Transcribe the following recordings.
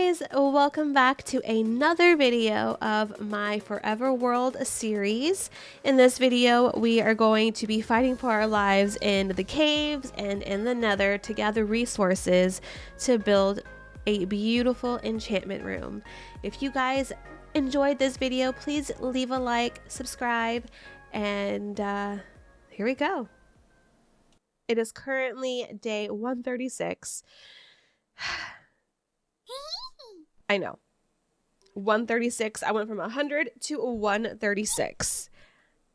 guys, welcome back to another video of my Forever World series. In this video, we are going to be fighting for our lives in the caves and in the Nether to gather resources to build a beautiful enchantment room. If you guys enjoyed this video, please leave a like, subscribe, and here we go. It is currently day 136. I know. 136. I went from 100 to 136.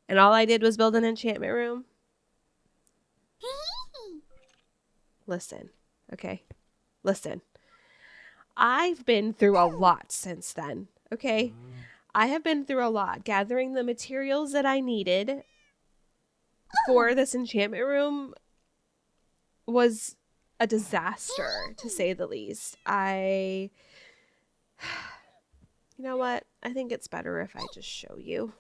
And all I did was build an enchantment room. Listen. Okay. Listen. I've been through a lot since then. Okay. I have been through a lot. Gathering the materials that I needed for this enchantment room was a disaster, to say the least. You know what? I think it's better if I just show you.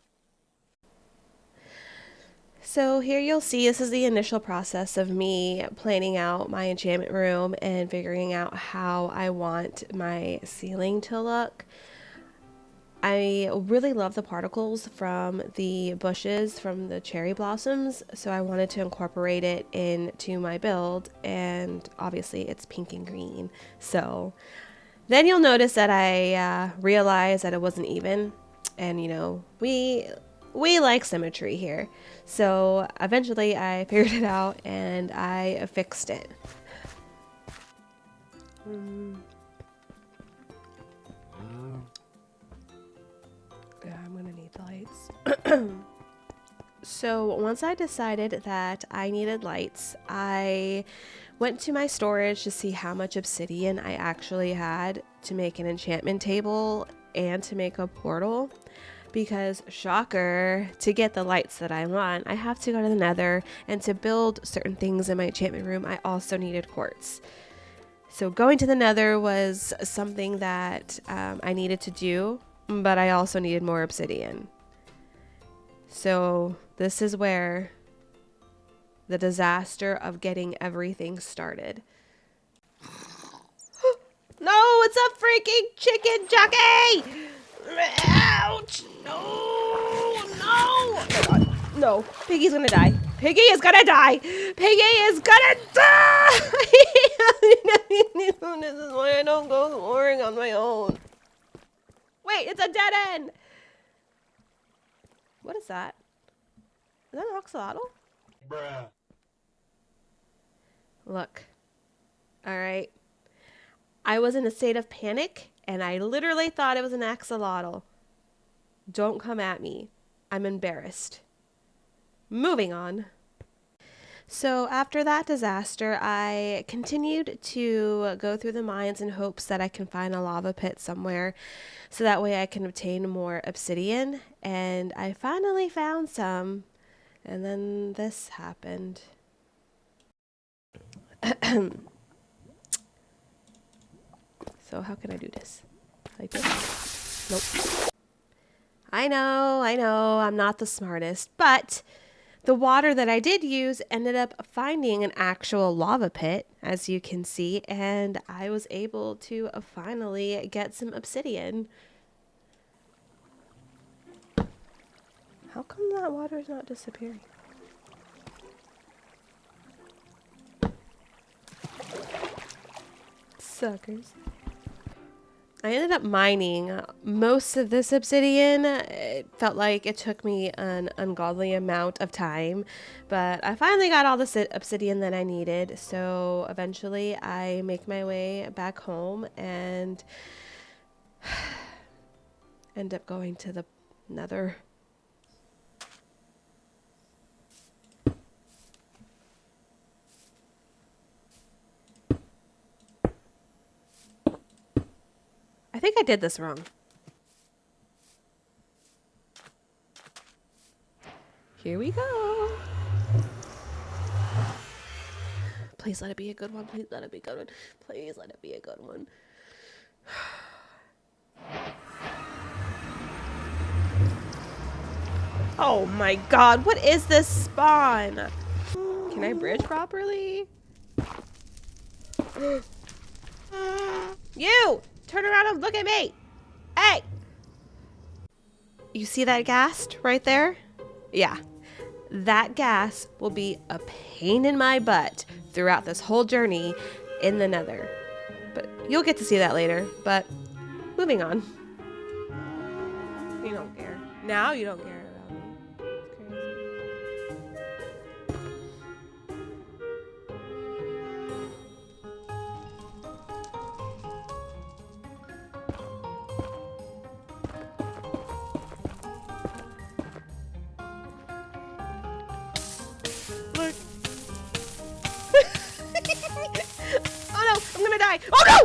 So here you'll see this is the initial process of me planning out my enchantment room and figuring out how I want my ceiling to look. I really love the particles from the bushes, from the cherry blossoms, so I wanted to incorporate it into my build, and obviously it's pink and green. So then you'll notice that I realized that it wasn't even, and you know, we like symmetry here. So eventually I figured it out and I fixed it. Yeah, I'm gonna need lights. So once I decided that I needed lights, I went to my storage to see how much obsidian I actually had to make an enchantment table and to make a portal. Because, shocker, to get the lights that I want, I have to go to the Nether, and to build certain things in my enchantment room, I also needed quartz. So going to the Nether was something that I needed to do, but I also needed more obsidian. So this is where the disaster of getting everything started. No, it's a freaking chicken jockey! Ouch! No! No! Oh my God. No. Piggy's gonna die. Piggy is gonna die! Piggy is gonna die! This is why I don't go exploring on my own. Wait, it's a dead end! What is that? Is that an axolotl? Bruh. Look. Alright. I was in a state of panic, and I literally thought it was an axolotl. Don't come at me. I'm embarrassed. Moving on. So after that disaster, I continued to go through the mines in hopes that I can find a lava pit somewhere, so that way I can obtain more obsidian. And I finally found some. And then this happened. So how can I do this? Like this? Nope. I know, I'm not the smartest, but the water that I did use ended up finding an actual lava pit, as you can see, and I was able to finally get some obsidian. How come that water is not disappearing? Suckers. I ended up mining most of this obsidian. It felt like it took me an ungodly amount of time, but I finally got all the obsidian that I needed. So eventually I make my way back home and end up going to the Nether. I think I did this wrong. Here we go. Please let it be a good one. Please let it be a good one. Please let it be a good one. Oh my God, what is this spawn? Can I bridge properly? You! Turn around and look at me! Hey! You see that ghast right there? Yeah. That ghast will be a pain in my butt throughout this whole journey in the Nether. But you'll get to see that later. But moving on. You don't care. Now you don't care about me. It's crazy. Look. Oh no, I'm gonna die. Oh no!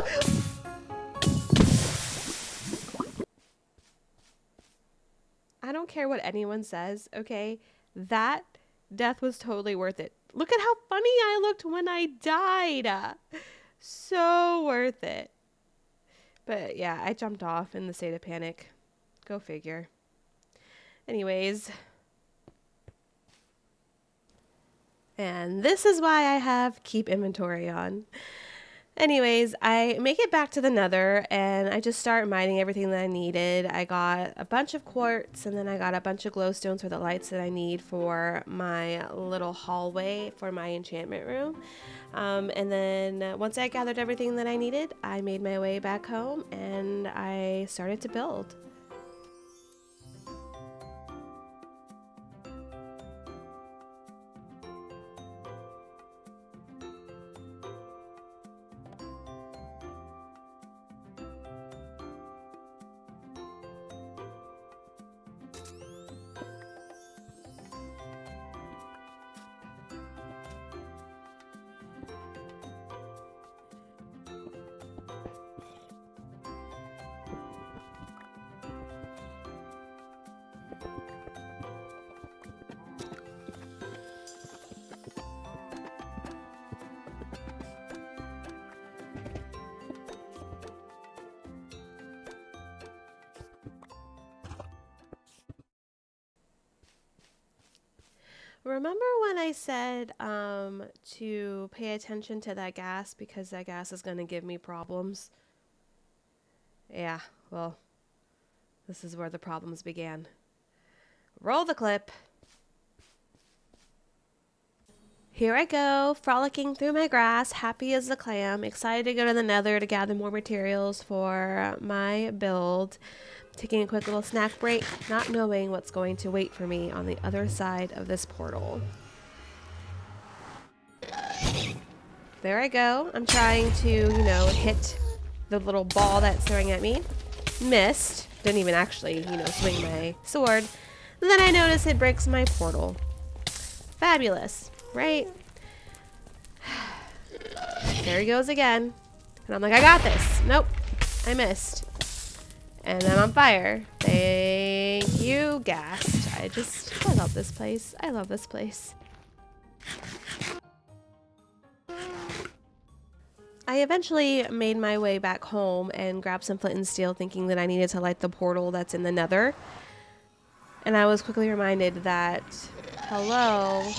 I don't care what anyone says, okay? That death was totally worth it. Look at how funny I looked when I died. So worth it. But yeah, I jumped off in the state of panic. Go figure. Anyways. And this is why I have keep inventory on. Anyways, I make it back to the Nether and I just start mining everything that I needed. I got a bunch of quartz and then I got a bunch of glowstones for the lights that I need for my little hallway for my enchantment room. And then once I gathered everything that I needed, I made my way back home and I started to build. Remember when I said to pay attention to that gas because that gas is going to give me problems? Yeah, well, this is where the problems began. Roll the clip. Here I go, frolicking through my grass, happy as a clam, excited to go to the Nether to gather more materials for my build. Taking a quick little snack break, not knowing what's going to wait for me on the other side of this portal. There I go. I'm trying to, hit the little ball that's throwing at me. Missed. Didn't even actually, swing my sword. And then I notice it breaks my portal. Fabulous, right? There he goes again. And I'm like, I got this. Nope, I missed. And I'm on fire. Thank you, Ghast. I love this place. I love this place. I eventually made my way back home and grabbed some flint and steel thinking that I needed to light the portal that's in the Nether. And I was quickly reminded that, hello,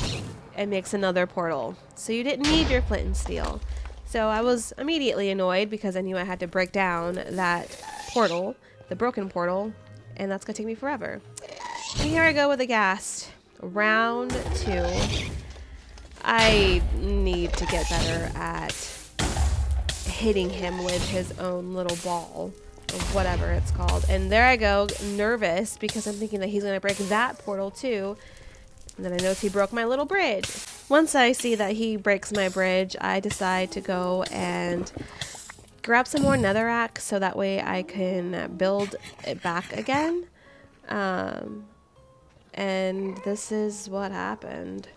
it makes another portal. So you didn't need your flint and steel. So I was immediately annoyed because I knew I had to break down that portal. The broken portal, and that's gonna take me forever. And here I go with a Ghast. Round 2. I need to get better at hitting him with his own little ball, or whatever it's called. And there I go, nervous, because I'm thinking that he's gonna break that portal too. And then I notice he broke my little bridge. Once I see that he breaks my bridge, I decide to go and grab some more netherrack so that way I can build it back again. And this is what happened.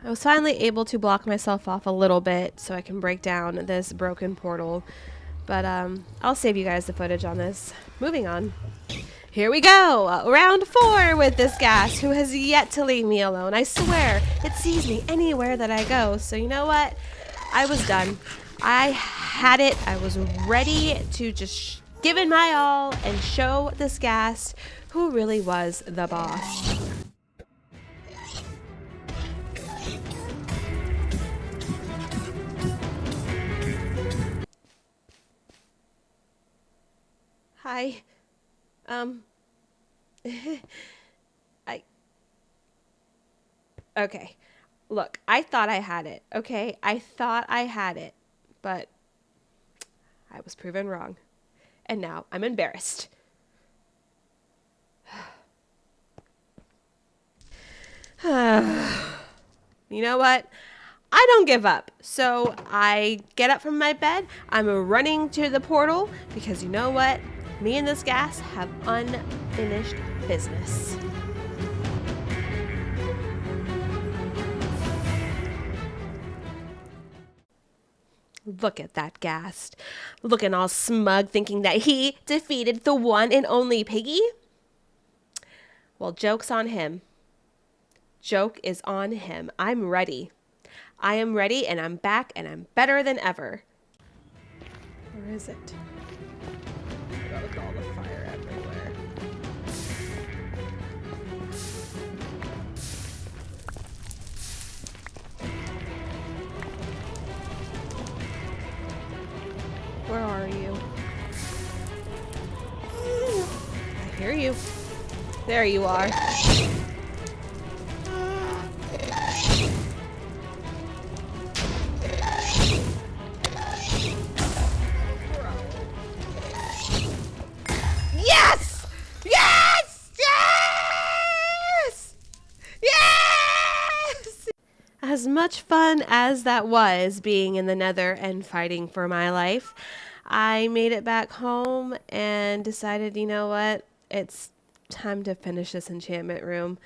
I was finally able to block myself off a little bit so I can break down this broken portal. But I'll save you guys the footage on this. Moving on. Here we go, round 4 with this Ghast who has yet to leave me alone. I swear, it sees me anywhere that I go. So you know what? I was done. I had it. I was ready to just give it my all and show this Ghast who really was the boss. Hi. Um, I, okay. Look, I thought I had it, okay? I thought I had it, but I was proven wrong. And now I'm embarrassed. You know what? I don't give up. So I get up from my bed. I'm running to the portal because you know what? Me and this gas have unfinished business. Look at that Ghast. Looking all smug, thinking that he defeated the one and only Piggy? Well, joke's on him. Joke is on him. I'm ready. I am ready and I'm back and I'm better than ever. Where is it? Oh, look at all the fire everywhere. Where are you? I hear you. There you are. Yes! Yes! Yes! Yes! As much fun as that was being in the Nether and fighting for my life, I made it back home and decided, you know what? It's time to finish this enchantment room.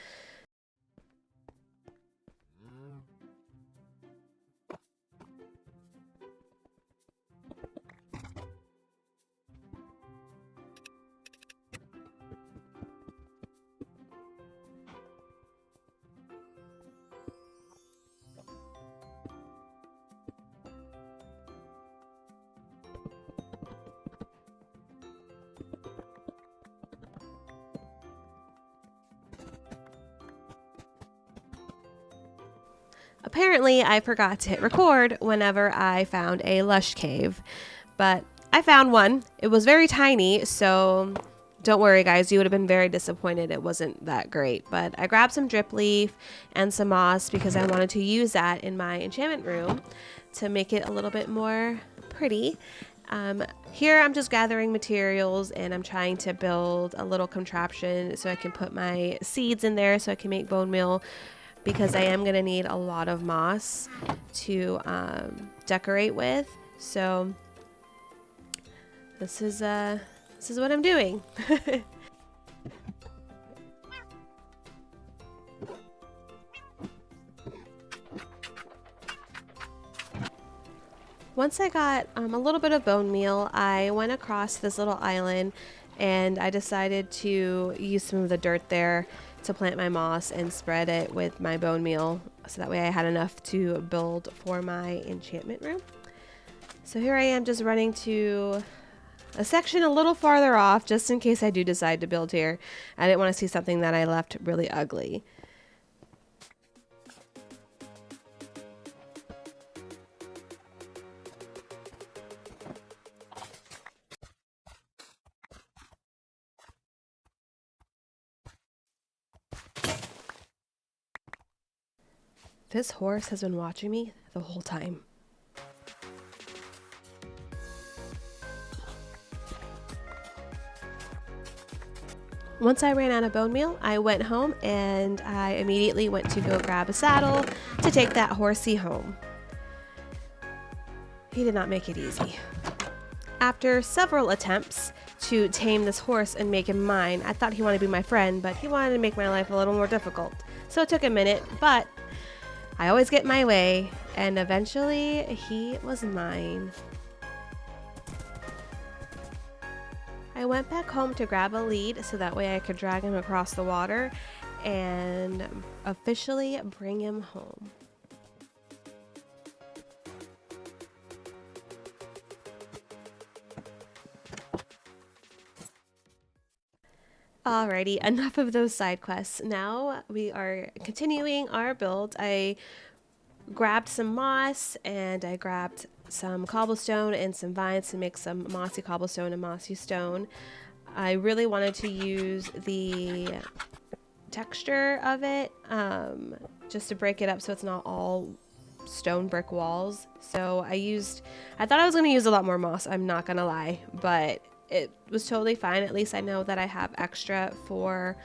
Apparently, I forgot to hit record whenever I found a lush cave, but I found one. It was very tiny, so don't worry, guys. You would have been very disappointed it wasn't that great. But I grabbed some drip leaf and some moss because I wanted to use that in my enchantment room to make it a little bit more pretty. Here I'm just gathering materials and I'm trying to build a little contraption so I can put my seeds in there so I can make bone meal, because I am going to need a lot of moss to decorate with. So this is what I'm doing. Once I got a little bit of bone meal, I went across this little island and I decided to use some of the dirt there to plant my moss and spread it with my bone meal so that way I had enough to build for my enchantment room. So here I am just running to a section a little farther off just in case I do decide to build here. I didn't want to see something that I left really ugly. This horse has been watching me the whole time. Once I ran out of bone meal, I went home and I immediately went to go grab a saddle to take that horsey home. He did not make it easy. After several attempts to tame this horse and make him mine, I thought he wanted to be my friend, but he wanted to make my life a little more difficult. So it took a minute, but I always get my way, and eventually he was mine. I went back home to grab a lead so that way I could drag him across the water and officially bring him home. Alrighty, enough of those side quests. Now we are continuing our build. I grabbed some moss and I grabbed some cobblestone and some vines to make some mossy cobblestone and mossy stone. I really wanted to use the texture of it, just to break it up so it's not all stone brick walls. So I thought I was going to use a lot more moss, I'm not going to lie, but it was totally fine. At least I know that I have extra for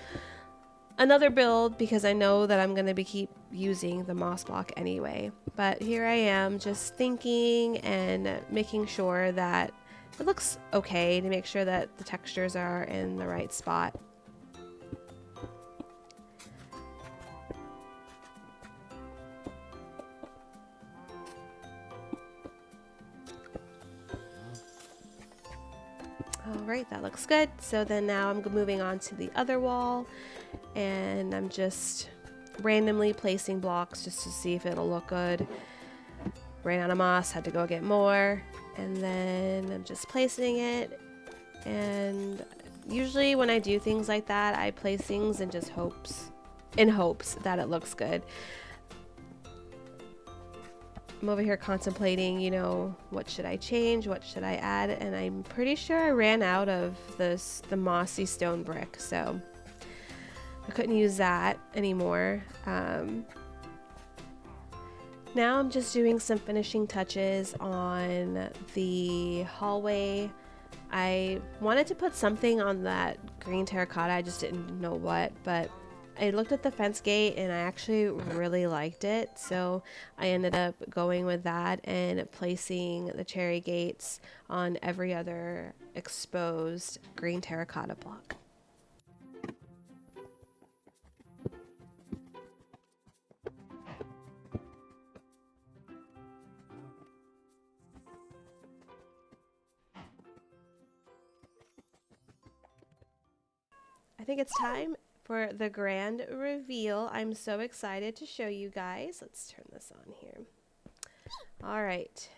another build because I know that I'm going to be keep using the moss block anyway. But here I am just thinking and making sure that it looks okay, to make sure that the textures are in the right spot. All right, that looks good. So then now I'm moving on to the other wall, and I'm just randomly placing blocks just to see if it'll look good. Ran out of moss, had to go get more, and then I'm just placing it. And usually when I do things like that, I place things in just hopes that it looks good. I'm over here contemplating, you know, what should I change, what should I add, and I'm pretty sure I ran out of the mossy stone brick, so I couldn't use that anymore. Now I'm just doing some finishing touches on the hallway. I wanted to put something on that green terracotta, I just didn't know what, but I looked at the fence gate and I actually really liked it, so I ended up going with that and placing the cherry gates on every other exposed green terracotta block. I think it's time for the grand reveal. I'm so excited to show you guys. Let's turn this on here. All right.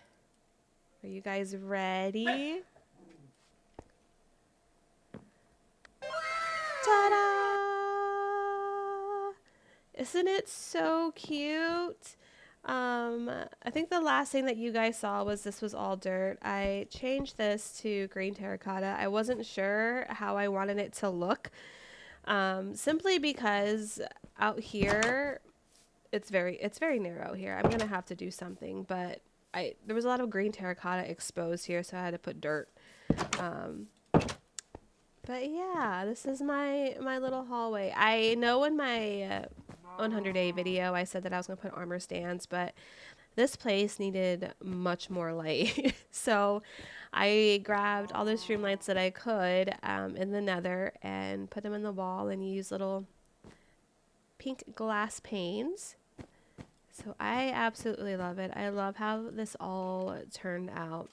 Are you guys ready? Ta-da! Isn't it so cute? I think the last thing that you guys saw was this was all dirt. I changed this to green terracotta. I wasn't sure how I wanted it to look, simply because out here it's very narrow here. I'm gonna have to do something, but there was a lot of green terracotta exposed here, so I had to put dirt. But yeah, this is my little hallway. I know in my 100-day video I said that I was gonna put armor stands, but this place needed much more light. So I grabbed all the streamlights that I could in the Nether and put them in the wall and used little pink glass panes. So I absolutely love it. I love how this all turned out.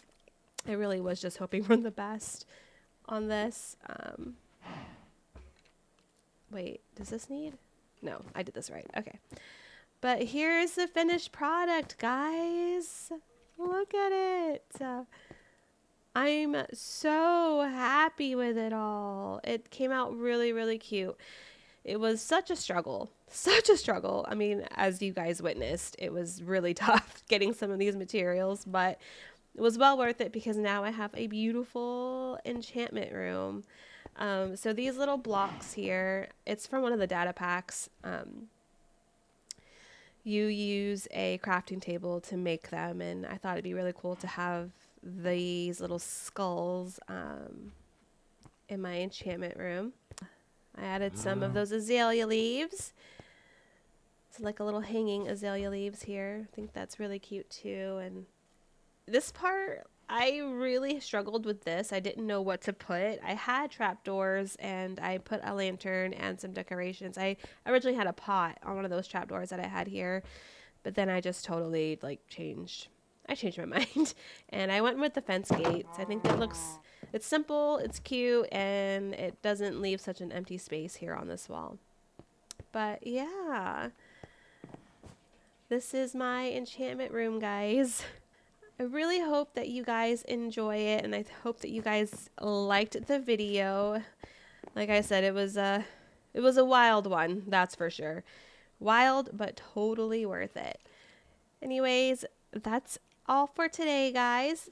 I really was just hoping for the best on this. Wait, does this need? No, I did this right. Okay. But here's the finished product, guys. Look at it. I'm so happy with it all. It came out really, really cute. It was such a struggle. Such a struggle. I mean, as you guys witnessed, it was really tough getting some of these materials, but it was well worth it because now I have a beautiful enchantment room. So these little blocks here, it's from one of the data packs. You use a crafting table to make them, and I thought it'd be really cool to have these little skulls in my enchantment room. I added some of those azalea leaves. It's like a little hanging azalea leaves here. I think that's really cute too. And this part, I really struggled with this. I didn't know what to put. I had trapdoors and I put a lantern and some decorations. I originally had a pot on one of those trapdoors that I had here, but then I just totally changed my mind and I went with the fence gates. I think it's simple, it's cute, and it doesn't leave such an empty space here on this wall. But yeah, this is my enchantment room, guys. I really hope that you guys enjoy it, and I hope that you guys liked the video. Like I said, it was a wild one, that's for sure. Wild, but totally worth it. Anyways, that's all for today, guys.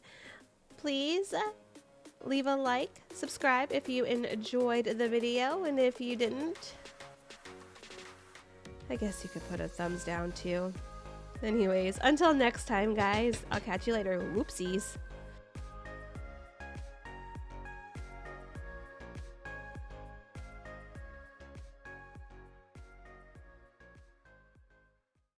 Please leave a like, subscribe if you enjoyed the video, and if you didn't, I guess you could put a thumbs down too. Anyways, until next time, guys, I'll catch you later. Whoopsies.